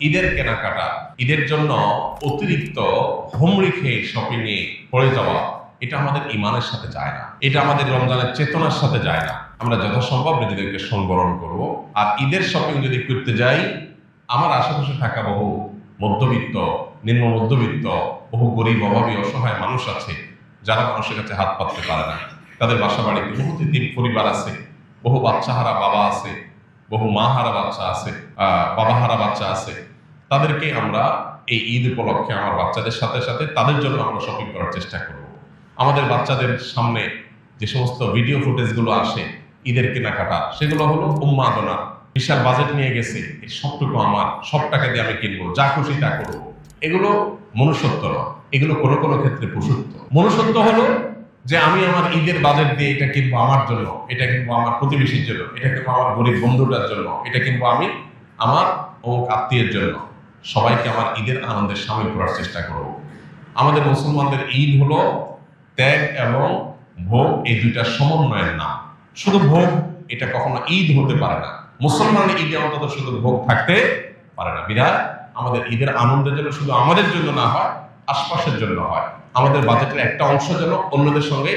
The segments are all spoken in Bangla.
ঈদের কেনাকাটা, ঈদের জন্য অতিরিক্ত হুমড়ি খেয়ে শপিং এ পড়ে যাওয়া, এটা আমাদের ইমানের সাথে যায় না, এটা আমাদের রমজানের চেতনার সাথে যায় না। আমরা যথাসম্ভব নিজেদেরকে সংবরণ করব। আর ঈদের শপিং যদি করতে যাই, আমার আশেপাশে থাকা বহু মধ্যবিত্ত, নিম্ন মধ্যবিত্ত, বহু গরিব, অভাবী, অসহায় মানুষ আছে যারা মানুষের কাছে হাত পাততে পারে না। তাদের বাসা বাড়িতে বহু তিন পরিবার আছে, বহু বাচ্চাহারা বাবা আছে, বহু মা হারা বাচ্চা আছে, বাবা হারা বাচ্চা আছে। তাদেরকে আমরা এই ঈদ উপলক্ষে আমার বাচ্চাদের সাথে সাথে তাদের জন্য আমরা শপিং করার চেষ্টা করব। আমাদের বাচ্চাদের সামনে যে সমস্ত ভিডিও ফুটেজগুলো আসে ঈদের কেনাকাটা, সেগুলো হলো উন্মাদনা। বিশাল বাজেট নিয়ে গেছে, এই সবটুকু আমার, সব টাকা দিয়ে আমি কিনবো, যা খুশি তা করবো। এগুলো মনুষ্যত্ব নয়, এগুলো কোনো কোনো ক্ষেত্রে পশুত্ব। মনুষ্যত্ব হলো যে আমি আমার ঈদের বাজেট দিয়ে এটা কিনবো আমার জন্য, এটা কিনবো আমার প্রতিবেশীর জন্য, এটা কিনবো আমার গরিব বন্ধুটার জন্য, এটা কিনবো আমি আমার অমুক আত্মীয়ের জন্য। সবাইকে আমার ঈদের আনন্দের সামিল করার চেষ্টা করব। আমাদের মুসলমানদের ঈদ হলো ত্যাগ এবং ভোগ, এই দুইটা সমন্বয়ের নাম। শুধু ভোগ এটা কখনো ঈদ হতে পারে না। মুসলমানের ঈদে অন্তত শুধু ভোগ থাকতে পারে না। বিধায় আমাদের ঈদের আনন্দের জন্য শুধু আমাদের জন্য না হয়, আশপাশের জন্য হয়। আমাদের বাজেটের একটা অংশ যেন অন্যদের সঙ্গে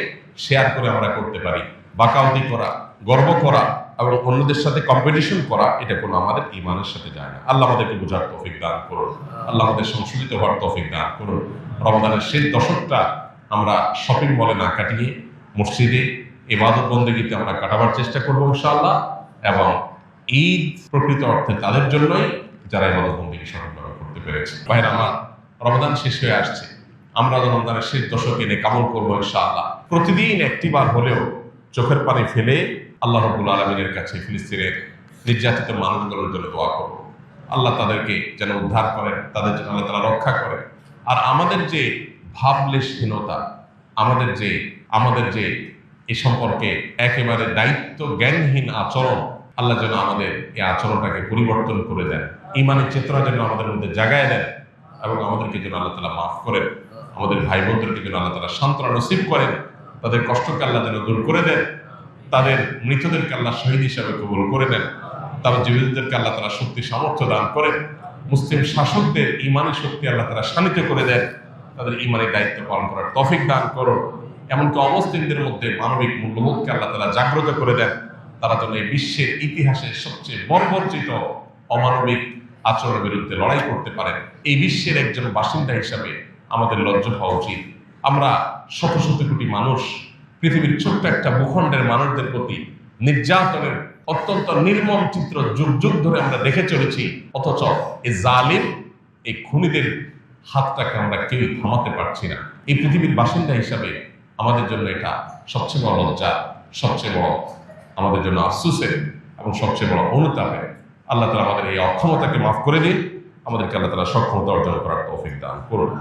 শেয়ার করে আমরা করতে পারি। বাকাউতি করা, গর্ব করা এবং অন্যদের সাথে কম্পিটিশন করা, এটা কোনো আমাদের ঈমানের সাথে যায় না। আল্লাহ আমাদেরকে বোঝার তৌফিক দান করুন, আল্লাহ আমাদের সংশোধিত হওয়ার তৌফিক দান করুন। রমজানের শেষ দশকটা আমরা শপিং মলে না কাটিয়ে মসজিদে ইবাদত বন্দেগীতে আমরা কাটাবার চেষ্টা করবো ইনশাআল্লাহ। এবং ঈদ প্রকৃত অর্থে তাদের জন্যই যারা ইবাদত বন্দেগী সঠিকভাবে করতে পেরেছে। ভাইরা আমার, রমজান শেষ হয়ে আসছে, আমরা রমজানের শেষ দশকে এনে কামল করবো ইনশাআল্লাহ। প্রতিদিন একটিবার হলেও চোখের পানি ফেলে আল্লাহ রাব্বুল আলামিনের কাছে ফিলিস্তিনের নির্যাতিত মানুষগুলোর জন্য দোয়া করব। আল্লাহ তাদেরকে যেন উদ্ধার করেন, তাদের জন্য আল্লাহ তাআলা রক্ষা করেন। আর আমাদের যে ভাবলেশহীনতা, আমাদের যে এ সম্পর্কে একেবারে দায়িত্ব জ্ঞানহীন আচরণ, আল্লাহ যেন আমাদের এই আচরণটাকে পরিবর্তন করে দেন, ঈমানের চেতনা যেন আমাদের মধ্যে জাগায় দেন এবং আমাদেরকে যেন আল্লাহ তাআলা মাফ করেন। আমাদের ভাই বোনদেরকে যেন আল্লাহ তাআলা সান্ত্বনা নসিব করেন, তাদের কষ্টকে আল্লাহ যেন দূর করে দেন, তাদের মৃতদেরকে আল্লাহ শহীদ হিসাবে কবুল করে নেন, তাদের জীবিতদেরকে আল্লাহ তাআলা শক্তি সামর্থ্য দান করেন, মুসলিম শাসকদের ঈমানের শক্তি আল্লাহ তাআলা শানিত করে দেন, তাদের ঈমানের দায়িত্ব পালন করার তৌফিক দান করুন। এমনকি অমুসলিমদের মধ্যে মানবিক মূল্যবোধকে আল্লাহ তাআলা জাগ্রত করে দেন, তারা যেন এই বিশ্বের ইতিহাসের সবচেয়ে বর্বরচিত অমানবিক আচরণের বিরুদ্ধে লড়াই করতে পারেন। এই বিশ্বের একজন বাসিন্দা হিসাবে আমাদের লজ্জা হওয়া উচিত। আমরা শত শত কোটি মানুষ, পৃথিবীর ছোট্ট একটা ভূখণ্ডের মানুষদের প্রতি নির্যাতনের অত্যন্ত নির্মম চিত্র যুগ যুগ ধরে আমরা দেখে চলেছি। অথচ এই জালিম, এই খুনিদের হাতটাকে আমরা কেউই থামাতে পারছি না। এই পৃথিবীর বাসিন্দা হিসাবে আমাদের জন্য এটা সবচেয়ে বড় লজ্জা, সবচেয়ে বড় আমাদের জন্য আফসোসের এবং সবচেয়ে বড় অনুতাপের। আল্লাহ তাআলা আমাদের এই অক্ষমতাকে মাফ করে দিন, আমাদেরকে আল্লাহ তাআলা সক্ষমতা অর্জন করার তৌফিক দান করুন।